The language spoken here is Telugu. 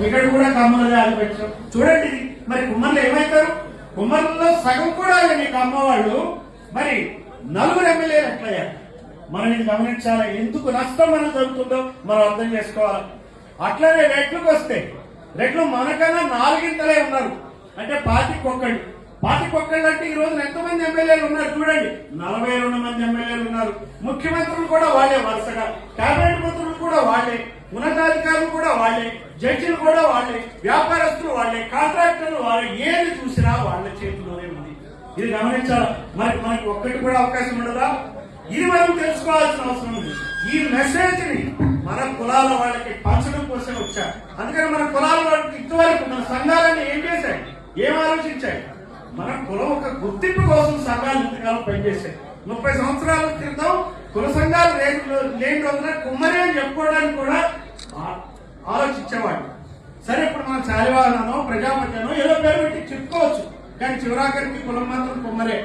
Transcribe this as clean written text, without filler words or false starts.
ఇక్కడ కూడా కమ్మలదే ఆధిపత్యం. చూడండి మరి కుమ్మర్లు ఏమవుతారు? కుమ్మర్లలో సగం కూడా నీ కమ్మవాళ్ళు మరి 4 ఎమ్మెల్యేలు ఎట్లయ్యారు? మనం ఇది గమనించాలి. ఎందుకు నష్టం మనం జరుగుతుందో మనం అర్థం చేసుకోవాలి. అట్లనే రెట్లకు వస్తే రెట్లు మనకన్నా 4 ఉన్నారు. అంటే 25 అంటే ఈ రోజున ఎంతమంది ఎమ్మెల్యేలు ఉన్నారు చూడండి. 42 మంది ఎమ్మెల్యేలు ఉన్నారు. ముఖ్యమంత్రులు కూడా వాళ్ళే, వరుసగా కేబినెట్ మంత్రులు కూడా వాళ్ళే, ఉన్నతాధికారులు కూడా వాళ్ళే, జడ్జిలు కూడా వాళ్ళే, వ్యాపారస్తులు వాళ్ళే, కాంట్రాక్టర్లు వాళ్ళే. ఏది చూసినా వాళ్ళ చేతిలోనే ఉంది. ఇది గమనించాలి. మనకి ఒక్కటి కూడా అవకాశం ఉండదా? ఇది మనం తెలుసుకోవాల్సిన అవసరం ఉంది. ఈ మెసేజ్ ని మన కులాల వాళ్ళకి పంచడం కోసం వచ్చారు. అందుకని మన కులాల వాళ్ళకి ఇంతవరకు మన సంఘాలన్నీ ఏం చేశాయి, ఏం ఆలోచించాయి? మన కులం ఒక గుర్తింపు కోసం సంఘాలు ఇంతకాలం పనిచేశాయి. 30 సంవత్సరాల క్రితం కుల సంఘాలు లేని రోజున కుమ్మరి అని చెప్పుకోవడానికి కూడా ఆలోచించేవాడు. సరే, ఇప్పుడు మనం శాలివాహనో ప్రజాపతినో ఏదో పేరు పెట్టి చెప్పుకోవచ్చు, కానీ చివరాఖరికి కులం మాత్రం కుమ్మరే.